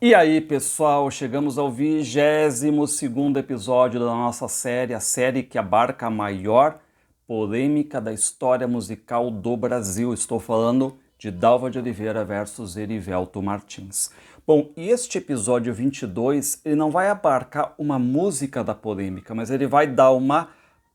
E aí, pessoal, chegamos ao 22º episódio da nossa série, a série que abarca a maior polêmica da história musical do Brasil. Estou falando de Dalva de Oliveira versus Erivelto Martins. Bom, e este episódio 22, ele não vai abarcar uma música da polêmica, mas ele vai dar uma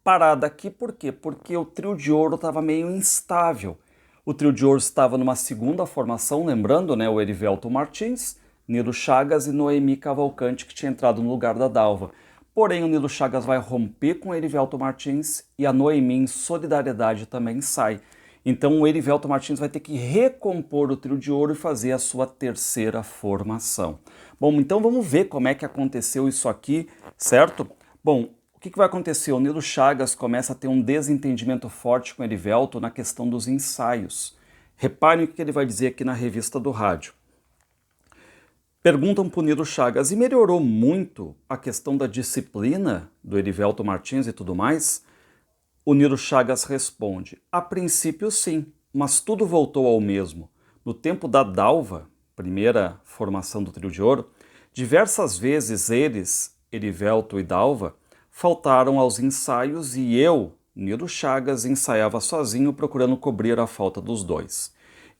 parada aqui, por quê? Porque o Trio de Ouro estava meio instável. O Trio de Ouro estava numa segunda formação, lembrando, né, o Erivelto Martins, Nilo Chagas e Noemi Cavalcante, que tinha entrado no lugar da Dalva. Porém, o Nilo Chagas vai romper com o Erivelto Martins e a Noemi, em solidariedade, também sai. Então o Erivelto Martins vai ter que recompor o Trio de Ouro e fazer a sua terceira formação. Bom, então vamos ver como é que aconteceu isso aqui, certo? Bom, o que vai acontecer? O Nilo Chagas começa a ter um desentendimento forte com o Erivelto na questão dos ensaios. Reparem o que ele vai dizer aqui na revista do rádio. Perguntam para o Nilo Chagas, e melhorou muito a questão da disciplina do Erivelto Martins e tudo mais? O Nilo Chagas responde, a princípio sim, mas tudo voltou ao mesmo. No tempo da Dalva, primeira formação do Trio de Ouro, diversas vezes eles, Erivelto e Dalva, faltaram aos ensaios e eu, Nilo Chagas, ensaiava sozinho procurando cobrir a falta dos dois.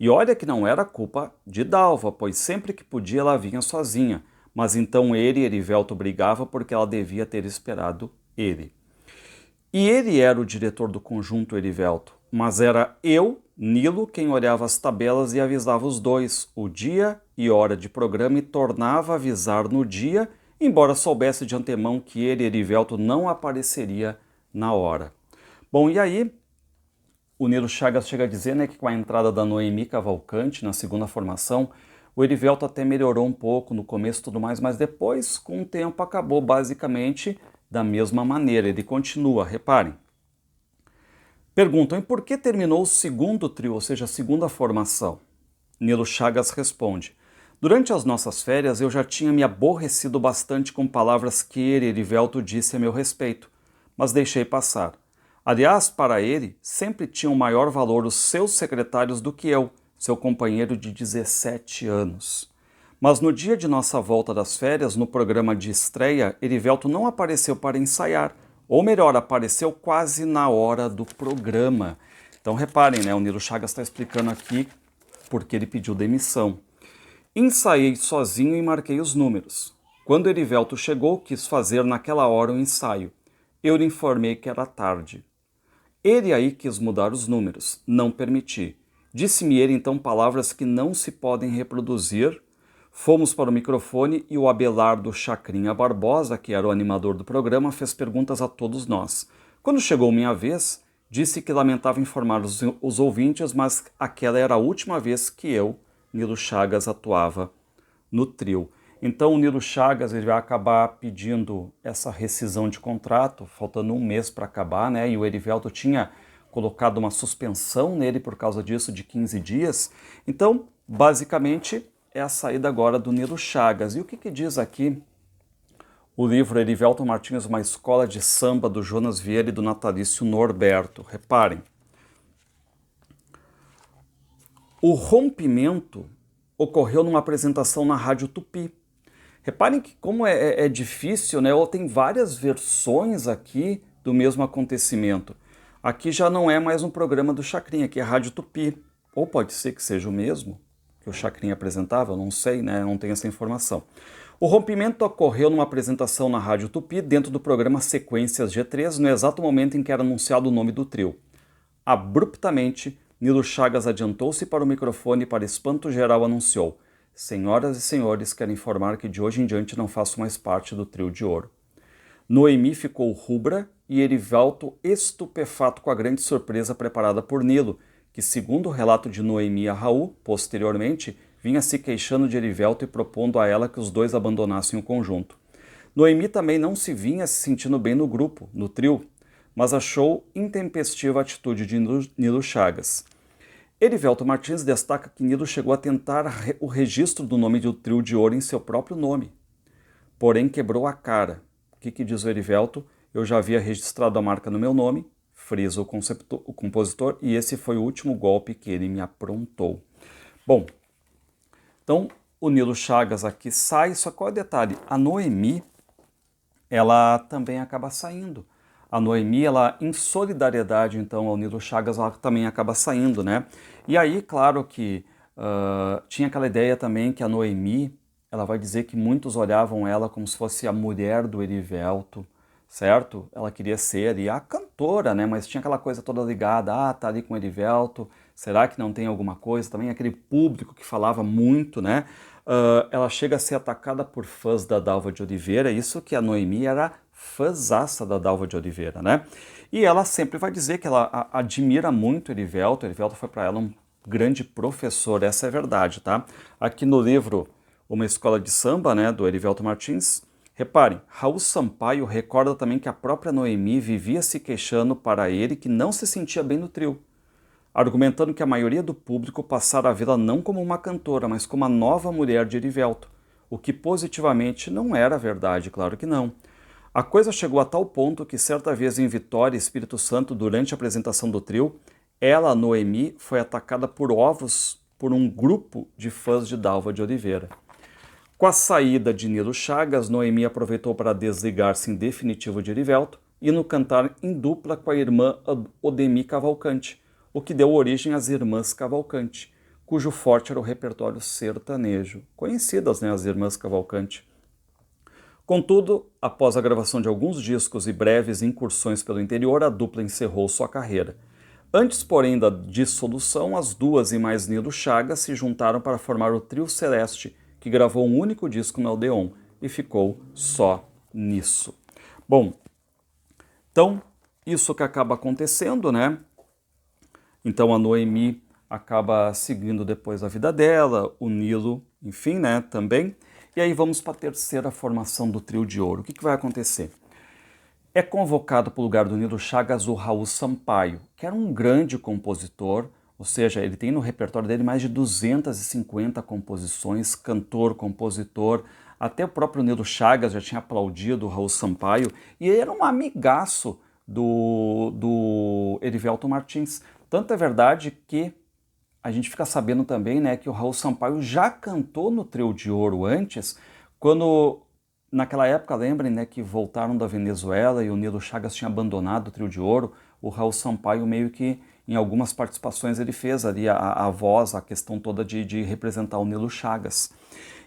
E olha que não era culpa de Dalva, pois sempre que podia ela vinha sozinha, mas então ele, Erivelto, brigava porque ela devia ter esperado ele. E ele era o diretor do conjunto Erivelto, mas era eu, Nilo, quem olhava as tabelas e avisava os dois, o dia e hora de programa e tornava a avisar no dia, embora soubesse de antemão que ele, Erivelto, não apareceria na hora. Bom, e aí o Nilo Chagas chega a dizer, né, que com a entrada da Noemi Cavalcante na segunda formação, o Erivelto até melhorou um pouco no começo e tudo mais, mas depois, com o tempo, acabou basicamente da mesma maneira. Ele continua, reparem. Perguntam, e por que terminou o segundo trio, ou seja, a segunda formação? Nilo Chagas responde, durante as nossas férias eu já tinha me aborrecido bastante com palavras que Erivelto disse a meu respeito, mas deixei passar. Aliás, para ele, sempre tinham maior valor os seus secretários do que eu, seu companheiro de 17 anos. Mas no dia de nossa volta das férias, no programa de estreia, Erivelto não apareceu para ensaiar, ou melhor, apareceu quase na hora do programa. Então reparem, né, o Nilo Chagas está explicando aqui porque ele pediu demissão. Ensaiei sozinho e marquei os números. Quando Erivelto chegou, quis fazer naquela hora o ensaio. Eu lhe informei que era tarde. Ele aí quis mudar os números, não permiti. Disse-me ele então palavras que não se podem reproduzir. Fomos para o microfone e o Abelardo Chacrinha Barbosa, que era o animador do programa, fez perguntas a todos nós. Quando chegou minha vez, disse que lamentava informar os ouvintes, mas aquela era a última vez que eu, Nilo Chagas, atuava no trio. Então o Nilo Chagas ele vai acabar pedindo essa rescisão de contrato, faltando um mês para acabar, né? E o Erivelto tinha colocado uma suspensão nele por causa disso de 15 dias. Então, basicamente, é a saída agora do Nilo Chagas. E o que diz aqui o livro Erivelto Martins, uma escola de samba do Jonas Vieira e do natalício Norberto? Reparem. O rompimento ocorreu numa apresentação na Rádio Tupi. Reparem que como é difícil, né? Ou tem várias versões aqui do mesmo acontecimento. Aqui já não é mais um programa do Chacrinha, aqui é a Rádio Tupi. Ou pode ser que seja o mesmo que o Chacrinha apresentava, eu não sei, né? Eu não tenho essa informação. O rompimento ocorreu numa apresentação na Rádio Tupi, dentro do programa Sequências G3, no exato momento em que era anunciado o nome do trio. Abruptamente, Nilo Chagas adiantou-se para o microfone e, para espanto geral, anunciou: senhoras e senhores, quero informar que de hoje em diante não faço mais parte do Trio de Ouro. Noemi ficou rubra e Erivelto estupefato com a grande surpresa preparada por Nilo, que, segundo o relato de Noemi a Raul, posteriormente, vinha se queixando de Erivelto e propondo a ela que os dois abandonassem o conjunto. Noemi também não se vinha se sentindo bem no grupo, no trio, mas achou intempestiva a atitude de Nilo Chagas. Erivelto Martins destaca que Nilo chegou a tentar o registro do nome do Trio de Ouro em seu próprio nome, porém quebrou a cara. O que diz o Erivelto? Eu já havia registrado a marca no meu nome, frisa o compositor, e esse foi o último golpe que ele me aprontou. Bom, então o Nilo Chagas aqui sai, só qual é o detalhe? A Noemi, ela também acaba saindo. A Noemi, ela, em solidariedade, então, ao Nilo Chagas, ela também acaba saindo, né? E aí, claro que tinha aquela ideia também que a Noemi, ela vai dizer que muitos olhavam ela como se fosse a mulher do Erivelto, certo? Ela queria ser ali a cantora, né? Mas tinha aquela coisa toda ligada, tá ali com o Erivelto, será que não tem alguma coisa? Também aquele público que falava muito, né? Ela chega a ser atacada por fãs da Dalva de Oliveira, isso que a Noemi era fãzaça da Dalva de Oliveira, né? E ela sempre vai dizer que ela admira muito o Erivelto foi para ela um grande professor, essa é verdade, tá? Aqui no livro Uma Escola de Samba, né, do Erivelto Martins, reparem, Raul Sampaio recorda também que a própria Noemi vivia se queixando para ele que não se sentia bem no trio, argumentando que a maioria do público passara a vê-la não como uma cantora, mas como a nova mulher de Erivelto, o que positivamente não era verdade, claro que não. A coisa chegou a tal ponto que certa vez em Vitória, Espírito Santo, durante a apresentação do trio, ela, Noemi, foi atacada por ovos por um grupo de fãs de Dalva de Oliveira. Com a saída de Nilo Chagas, Noemi aproveitou para desligar-se em definitivo de Erivelto e no cantar em dupla com a irmã Odemi Cavalcante, o que deu origem às Irmãs Cavalcante, cujo forte era o repertório sertanejo. Conhecidas, né, as Irmãs Cavalcante. Contudo, após a gravação de alguns discos e breves incursões pelo interior, a dupla encerrou sua carreira. Antes, porém, da dissolução, as duas e mais Nilo Chagas se juntaram para formar o Trio Celeste, que gravou um único disco na Odeon e ficou só nisso. Bom, então, isso que acaba acontecendo, né? Então a Noemi acaba seguindo depois a vida dela, o Nilo, enfim, né, também. E aí vamos para a terceira formação do Trio de Ouro. O que vai acontecer? É convocado para o lugar do Nilo Chagas o Raul Sampaio, que era um grande compositor, ou seja, ele tem no repertório dele mais de 250 composições, cantor, compositor, até o próprio Nilo Chagas já tinha aplaudido o Raul Sampaio, e ele era um amigaço do Erivelto Martins. Tanto é verdade que a gente fica sabendo também, né, que o Raul Sampaio já cantou no Trio de Ouro antes, quando naquela época, lembrem, né, que voltaram da Venezuela e o Nilo Chagas tinha abandonado o Trio de Ouro, o Raul Sampaio meio que em algumas participações ele fez ali a voz, a questão toda de representar o Nilo Chagas.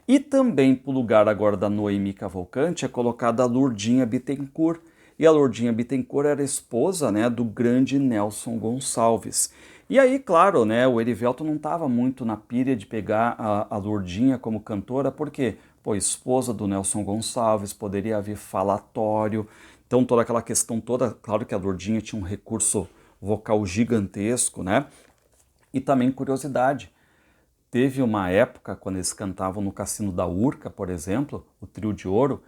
E também para o lugar agora da Noemi Cavalcante é colocada a Lourdinha Bittencourt. E a Lourdinha Bittencourt era esposa, né, do grande Nelson Gonçalves. E aí, claro, né, o Erivelto não estava muito na pilha de pegar a Lourdinha como cantora, porque, pô, esposa do Nelson Gonçalves, poderia haver falatório, então toda aquela questão toda, claro que a Lourdinha tinha um recurso vocal gigantesco, né, e também curiosidade, teve uma época, quando eles cantavam no Cassino da Urca, por exemplo, o Trio de Ouro,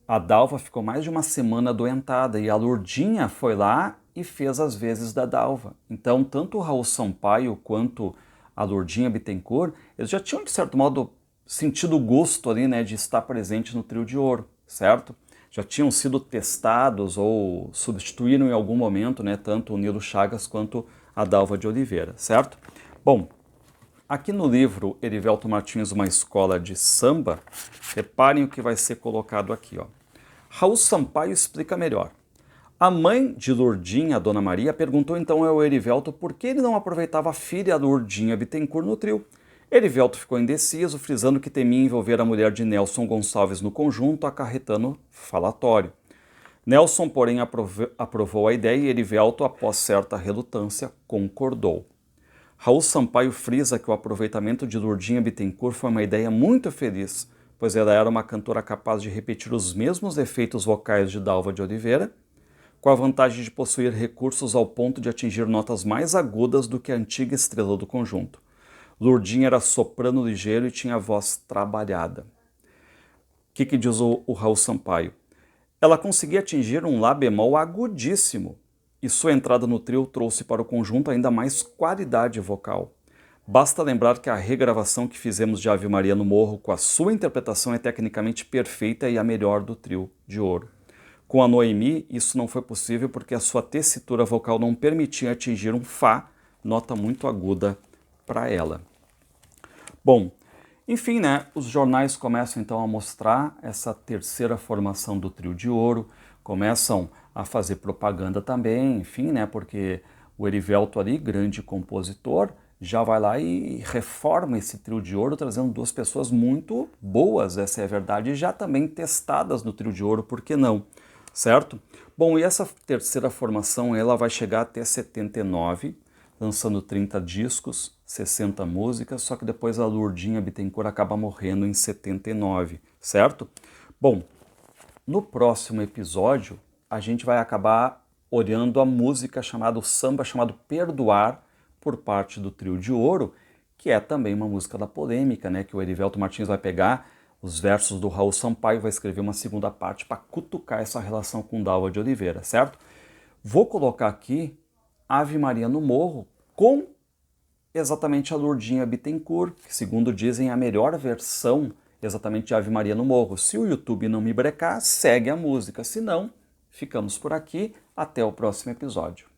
a Dalva ficou mais de uma semana adoentada e a Lourdinha foi lá e fez as vezes da Dalva. Então, tanto o Raul Sampaio quanto a Lourdinha Bittencourt, eles já tinham, de certo modo, sentido o gosto ali, né, de estar presente no Trio de Ouro, certo? Já tinham sido testados ou substituíram em algum momento, né, tanto o Nilo Chagas quanto a Dalva de Oliveira, certo? Bom, aqui no livro Erivelto Martins, Uma Escola de Samba, reparem o que vai ser colocado aqui, ó. Raul Sampaio explica melhor. A mãe de Lourdinha, a Dona Maria, perguntou então ao Erivelto por que ele não aproveitava a filha Lourdinha Bittencourt no trio. Erivelto ficou indeciso, frisando que temia envolver a mulher de Nelson Gonçalves no conjunto, acarretando falatório. Nelson, porém, aprovou a ideia e Erivelto, após certa relutância, concordou. Raul Sampaio frisa que o aproveitamento de Lourdinha Bittencourt foi uma ideia muito feliz, pois ela era uma cantora capaz de repetir os mesmos efeitos vocais de Dalva de Oliveira, com a vantagem de possuir recursos ao ponto de atingir notas mais agudas do que a antiga estrela do conjunto. Lourdinha era soprano ligeiro e tinha a voz trabalhada. O que diz o Raul Sampaio? Ela conseguia atingir um Lá bemol agudíssimo, e sua entrada no trio trouxe para o conjunto ainda mais qualidade vocal. Basta lembrar que a regravação que fizemos de Ave Maria no Morro com a sua interpretação é tecnicamente perfeita e a melhor do Trio de Ouro. Com a Noemi, isso não foi possível porque a sua tessitura vocal não permitia atingir um Fá, nota muito aguda para ela. Bom, Enfim, né, os jornais começam então a mostrar essa terceira formação do Trio de Ouro, começam a fazer propaganda também, enfim, né, porque o Erivelto ali, grande compositor, já vai lá e reforma esse Trio de Ouro, trazendo duas pessoas muito boas, essa é a verdade, e já também testadas no Trio de Ouro, por que não? Certo? Bom, e essa terceira formação, ela vai chegar até 79, lançando 30 discos, 60 músicas, só que depois a Lourdinha Bittencourt acaba morrendo em 79, certo? Bom, no próximo episódio, a gente vai acabar olhando a música chamada, o samba chamado Perdoar, por parte do Trio de Ouro, que é também uma música da polêmica, né? Que o Erivelto Martins vai pegar os versos do Raul Sampaio e vai escrever uma segunda parte para cutucar essa relação com Dalva de Oliveira, certo? Vou colocar aqui Ave Maria no Morro com exatamente a Lourdinha Bittencourt, que segundo dizem é a melhor versão exatamente de Ave Maria no Morro. Se o YouTube não me brecar, segue a música. Se não, ficamos por aqui. Até o próximo episódio.